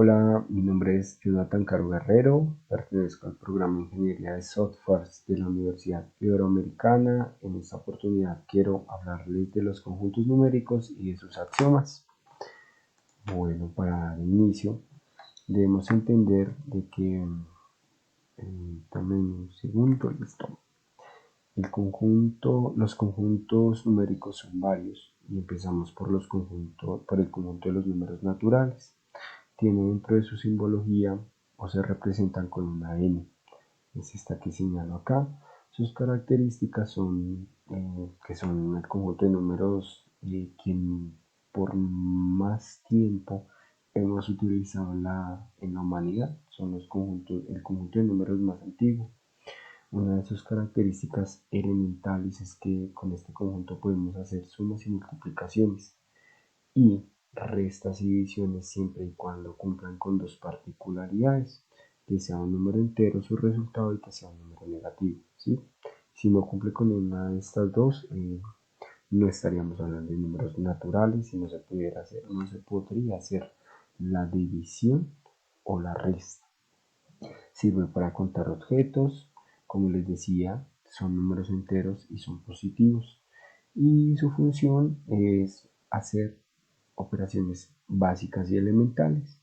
Hola, mi nombre es Jonathan Caro Guerrero, pertenezco al programa de Ingeniería de Softwares de la Universidad Iberoamericana. En esta oportunidad quiero hablarles de los conjuntos numéricos y de sus axiomas. Bueno, para dar inicio, debemos entender de que, también un segundo, listo. Los conjuntos numéricos son varios y empezamos por el conjunto de los números naturales. Tiene dentro de su simbología o se representan con una n, es esta que señalo acá. Sus características son que son el conjunto de números que por más tiempo hemos utilizado en la humanidad, son el conjunto de números más antiguo. Una de sus características elementales es que con este conjunto podemos hacer sumas y multiplicaciones y restas y divisiones siempre y cuando cumplan con dos particularidades, que sea un número entero su resultado y que sea un número negativo, ¿sí? Si no cumple con una de estas dos, no estaríamos hablando de números naturales y no se podría hacer la división o la resta. Sirve para contar objetos, como les decía, son números enteros y son positivos. Y su función es hacer operaciones básicas y elementales.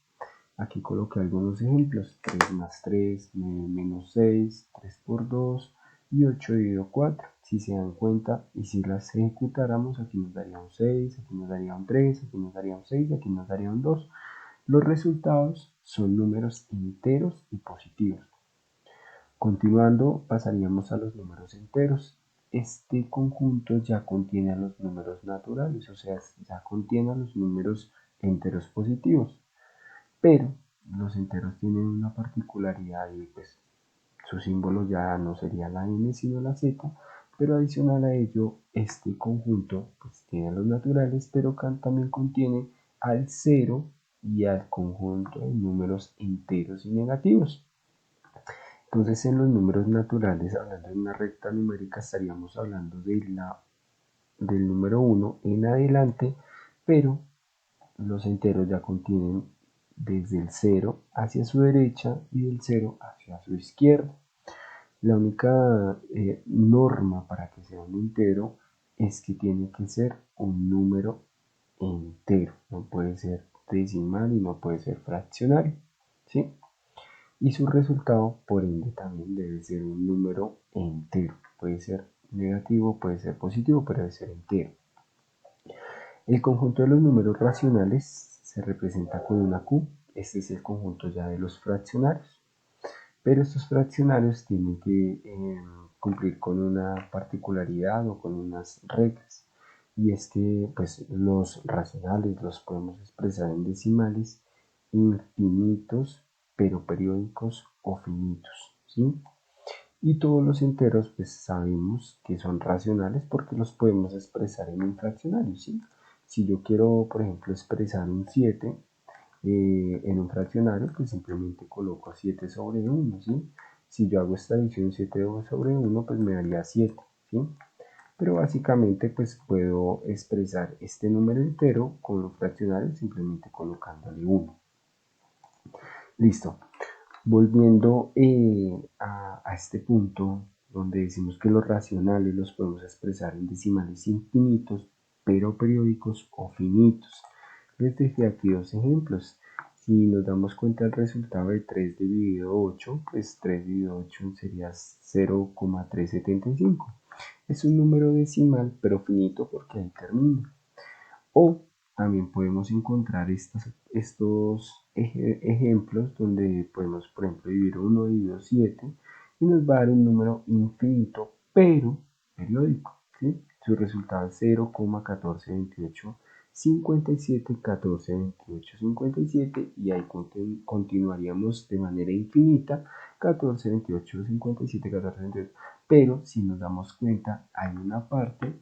Aquí coloqué algunos ejemplos: 3 más 3, 9 menos 6, 3 por 2 y 8 dividido 4. Si se dan cuenta y si las ejecutáramos, aquí nos daría un 6, aquí nos daría un 3, aquí nos daría un 6, aquí nos daría un 2. Los resultados son números enteros y positivos. Continuando, pasaríamos a los números enteros. Este conjunto ya contiene a los números naturales, o sea, ya contiene a los números enteros positivos. Pero los enteros tienen una particularidad y pues su símbolo ya no sería la n sino la z, pero adicional a ello este conjunto pues tiene a los naturales, pero también contiene al cero y al conjunto de números enteros y negativos. Entonces en los números naturales, hablando de una recta numérica, estaríamos hablando del número 1 en adelante, pero los enteros ya contienen desde el 0 hacia su derecha y del 0 hacia su izquierda. La única norma para que sea un entero es que tiene que ser un número entero, no puede ser decimal y no puede ser fraccionario, ¿sí? Y su resultado, por ende, también debe ser un número entero. Puede ser negativo, puede ser positivo, pero debe ser entero. El conjunto de los números racionales se representa con una Q. Este es el conjunto ya de los fraccionarios. Pero estos fraccionarios tienen que cumplir con una particularidad o con unas reglas. Y es que pues, los racionales los podemos expresar en decimales infinitos, pero periódicos o finitos, ¿sí? Y todos los enteros pues sabemos que son racionales porque los podemos expresar en un fraccionario, ¿sí? Si yo quiero, por ejemplo, expresar un 7 en un fraccionario, pues simplemente coloco 7 sobre 1, ¿sí? Si yo hago esta división 7 sobre 1, pues me daría 7, ¿sí? Pero básicamente pues puedo expresar este número entero con los fraccionarios simplemente colocándole 1. Listo. Volviendo a este punto donde decimos que los racionales los podemos expresar en decimales infinitos, pero periódicos o finitos. Les dejé aquí dos ejemplos. Si nos damos cuenta del resultado de 3 dividido 8, pues 3 dividido 8 sería 0,375. Es un número decimal, pero finito porque ahí termina. O también podemos encontrar estos ejemplos donde podemos, por ejemplo, dividir 1 dividido 7 y nos va a dar un número infinito, pero periódico, ¿sí? Su resultado es 0,1428 57 14 28 57 y ahí continuaríamos de manera infinita 14 28 57 14 28, pero si nos damos cuenta hay una parte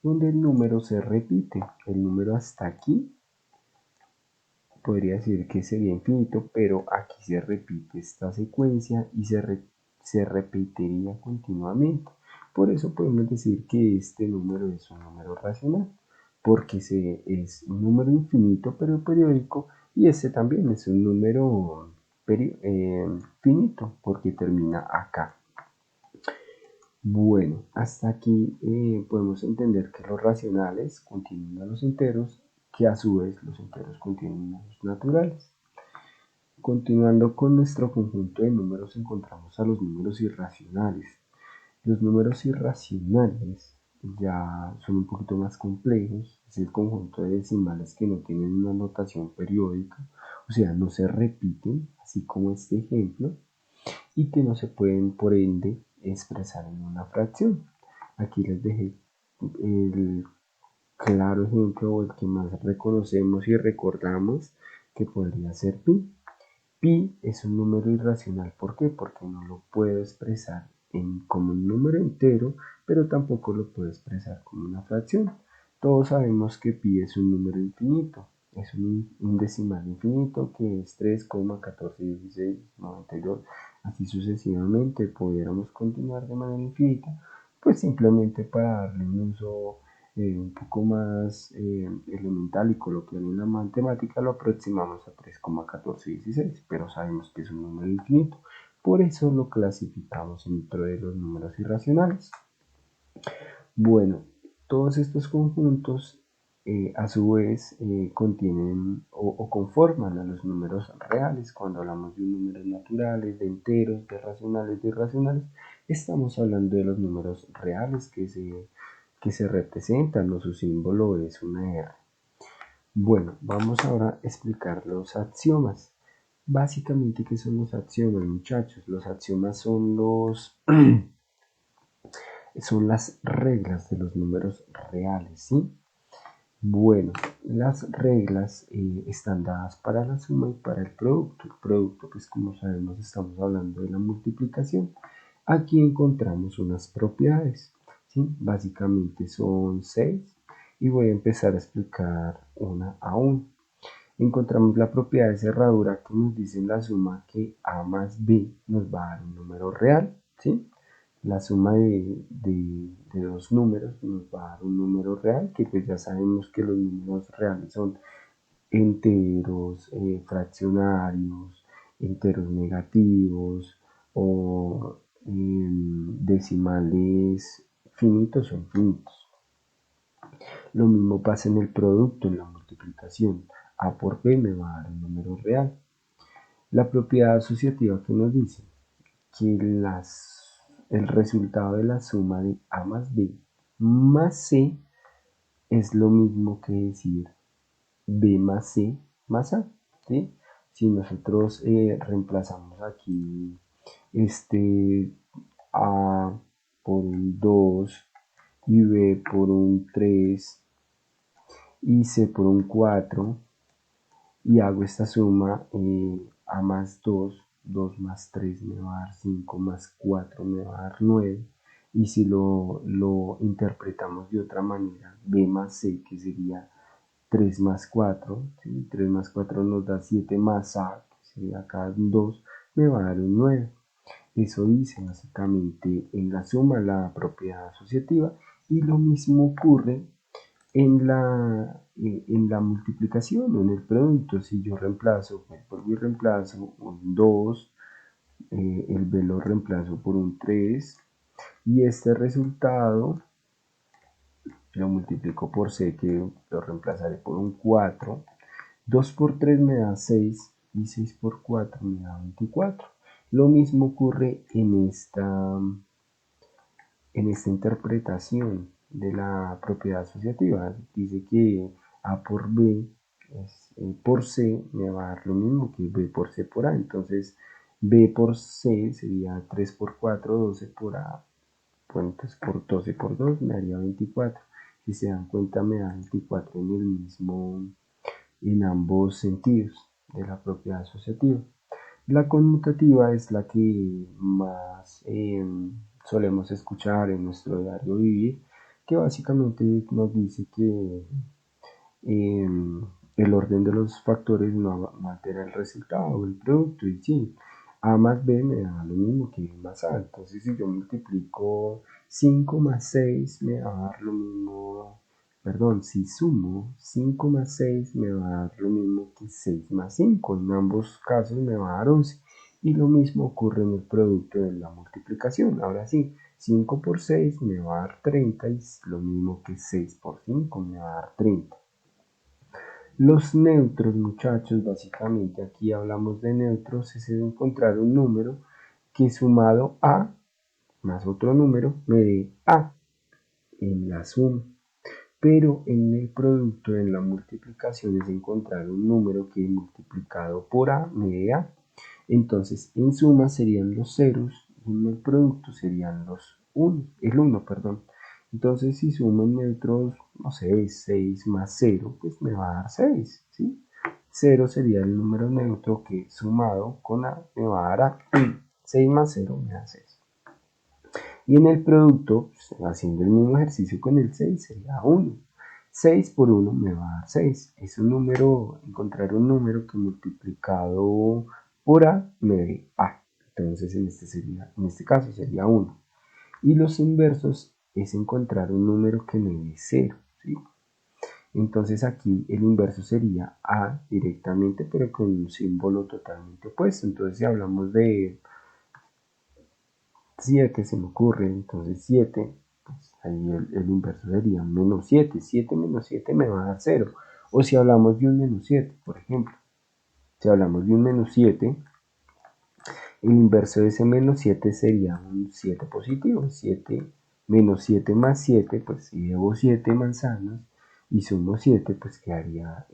donde el número se repite. El número hasta aquí podría decir que sería infinito, pero aquí se repite esta secuencia y se repetiría continuamente. Por eso podemos decir que este número es un número racional, porque es un número infinito pero periódico Y este también es un número finito porque termina acá. Bueno, hasta aquí podemos entender que los racionales contienen a los enteros, que a su vez los enteros contienen a los naturales. Continuando con nuestro conjunto de números, encontramos a los números irracionales. Los números irracionales ya son un poquito más complejos, es el conjunto de decimales que no tienen una notación periódica, o sea, no se repiten, así como este ejemplo, y que no se pueden, por ende, expresar en una fracción. Aquí les dejé el claro ejemplo o el que más reconocemos y recordamos que podría ser pi. Pi es un número irracional. ¿Por qué? Porque no lo puedo expresar como un número entero, pero tampoco lo puedo expresar como una fracción. Todos sabemos que pi es un número infinito. Es un decimal infinito que es 3,141692. Así sucesivamente pudiéramos continuar de manera infinita, pues simplemente para darle un uso un poco más elemental y coloquial en la matemática, lo aproximamos a 3,1416, pero sabemos que es un número infinito. Por eso lo clasificamos dentro de los números irracionales. Bueno, todos estos conjuntos a su vez contienen o conforman a los números reales. Cuando hablamos de números naturales, de enteros, de racionales, de irracionales, estamos hablando de los números reales que se representan, o su símbolo es una R. Bueno, vamos ahora a explicar los axiomas. Básicamente, ¿qué son los axiomas, muchachos? Los axiomas son las reglas de los números reales, ¿sí? Bueno, las reglas están dadas para la suma y para el producto. El producto, pues como sabemos, estamos hablando de la multiplicación. Aquí encontramos unas propiedades, ¿sí? Básicamente son 6 y voy a empezar a explicar una a una. Encontramos la propiedad de cerradura que nos dice en la suma que a más b nos va a dar un número real, ¿sí? La suma de dos números nos va a dar un número real, que pues ya sabemos que los números reales son enteros, fraccionarios, enteros negativos o decimales finitos o infinitos. Lo mismo pasa en el producto, en la multiplicación. A por b me va a dar un número real. La propiedad asociativa que nos dice que el resultado de la suma de a más b más c es lo mismo que decir b más c más a. ¿Sí? Si nosotros reemplazamos aquí este a por un 2 y b por un 3 y c por un 4 y hago esta suma, a más 2, 2 más 3 me va a dar 5, más 4 me va a dar 9, y si lo interpretamos de otra manera, b más c, que sería 3 más 4, ¿sí? 3 más 4 nos da 7 más a, que sería acá un 2, me va a dar un 9. Eso dice básicamente en la suma la propiedad asociativa, y lo mismo ocurre en la multiplicación o en el producto. Si yo reemplazo, vuelvo y reemplazo un 2, el b lo reemplazo por un 3 y este resultado lo multiplico por c, que lo reemplazaré por un 4. 2 por 3 me da 6 y 6 por 4 me da 24. Lo mismo ocurre en esta interpretación de la propiedad asociativa. Dice que A por B por C me va a dar lo mismo que B por C por A. Entonces B por C sería 3 por 4, 12 por A. Bueno, entonces por 12 por 2 me daría 24. Si se dan cuenta me da 24 en ambos sentidos de la propiedad asociativa. La conmutativa es la que más solemos escuchar en nuestro diario vivir, que básicamente nos dice que eh, el orden de los factores no altera el resultado, el producto, y sí, a más b me da lo mismo que b más a. Entonces, si yo multiplico 5 más 6, me va a dar lo mismo perdón, si sumo 5 más 6 me va a dar lo mismo que 6 más 5. En ambos casos me va a dar 11. Y lo mismo ocurre en el producto de la multiplicación. Ahora sí, 5 por 6 me va a dar 30 y lo mismo que 6 por 5 me va a dar 30. Los neutros, muchachos, básicamente aquí hablamos de neutros, es encontrar un número que sumado a más otro número me dé a en la suma. Pero en el producto, en la multiplicación, es encontrar un número que multiplicado por a me dé a. Entonces, en suma serían los ceros y en el producto serían el 1, perdón. Entonces, si sumo en neutros, no sé, 6 más 0, pues me va a dar 6, ¿sí? 0 sería el número neutro que sumado con a me va a dar a. 6 más 0 me da 6. Y en el producto, pues, haciendo el mismo ejercicio con el 6, sería 1. 6 por 1 me va a dar 6. Es un número, encontrar un número que multiplicado por a me dé a. Entonces en este caso sería 1. Y los inversos es encontrar un número que me dé 0. ¿Sí? Entonces aquí el inverso sería a directamente, pero con un símbolo totalmente opuesto. Entonces si hablamos de 7 se me ocurre, entonces 7, pues ahí el inverso sería menos 7. 7 menos 7 me va a dar 0. O si hablamos de un menos 7, por ejemplo. Si hablamos de un menos 7, el inverso de ese menos 7 sería un 7 positivo. 7 menos 7 más 7, pues si llevo 7 manzanas y sumo 7, pues quedaría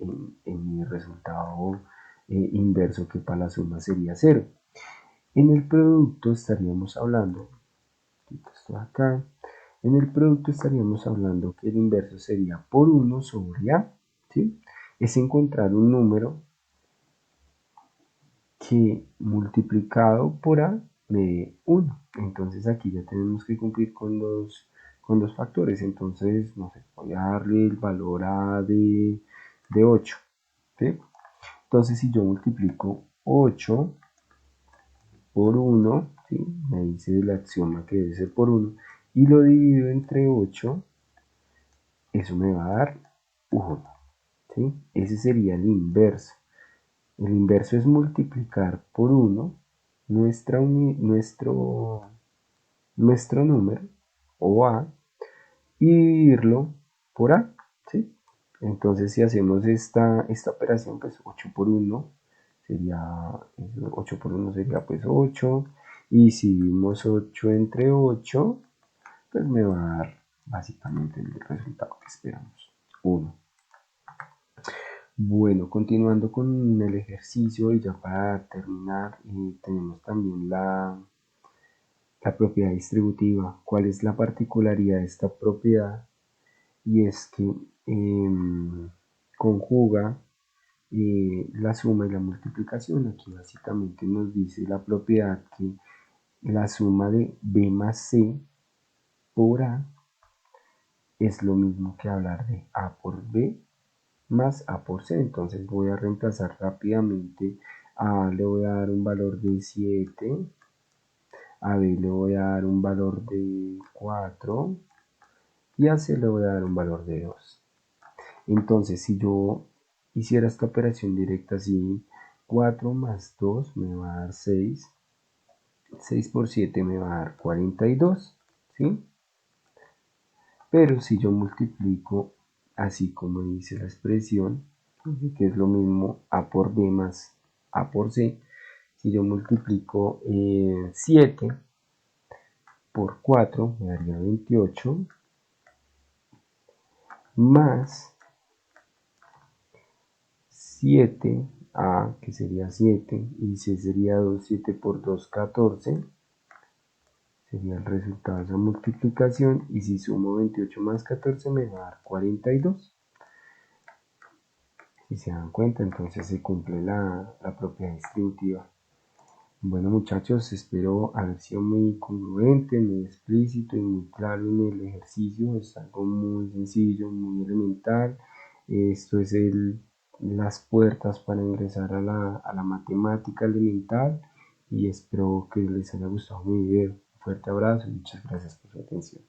en mi resultado inverso, que para la suma sería 0. En el producto estaríamos hablando, esto acá, en el producto estaríamos hablando que el inverso sería por 1 sobre a, ¿sí? Es encontrar un número que multiplicado por a me dé 1. Entonces aquí ya tenemos que cumplir con los factores. Entonces, no sé, voy a darle el valor a de 8. ¿Sí? Entonces, si yo multiplico 8 por 1, ¿sí? Me dice el axioma que debe ser por 1, y lo divido entre 8, eso me va a dar 1. ¿Sí? Ese sería el inverso. El inverso es multiplicar por 1 nuestro número o a y dividirlo por a. ¿Sí? Entonces si hacemos esta operación, pues 8 por 1 sería 8 por 1 sería pues 8, y si dividimos 8 entre 8, pues me va a dar básicamente el resultado que esperamos, 1. Bueno, continuando con el ejercicio y ya para terminar, tenemos también la propiedad distributiva. ¿Cuál es la particularidad de esta propiedad? Y es que conjuga la suma y la multiplicación. Aquí básicamente nos dice la propiedad que la suma de b más c por a es lo mismo que hablar de a por b más a por c. Entonces voy a reemplazar rápidamente. A le voy a dar un valor de 7, a b le voy a dar un valor de 4 y a c le voy a dar un valor de 2. Entonces si yo hiciera esta operación directa así, 4 más 2 me va a dar 6, 6 por 7 me va a dar 42, ¿sí? Pero si yo multiplico así como dice la expresión, que es lo mismo a por b más a por c, si yo multiplico 7 por 4 me daría 28, más 7a, que sería 7, y c sería 2, 7 por 2, 14, sería el resultado de esa multiplicación, y si sumo 28 más 14 me va a dar 42. Si se dan cuenta, entonces se cumple la propiedad distributiva. Bueno, muchachos, espero haber sido muy congruente, muy explícito y muy claro en el ejercicio. Es algo muy sencillo, muy elemental. Esto es las puertas para ingresar a la matemática elemental, y espero que les haya gustado mi video. Un fuerte abrazo y muchas gracias por su atención.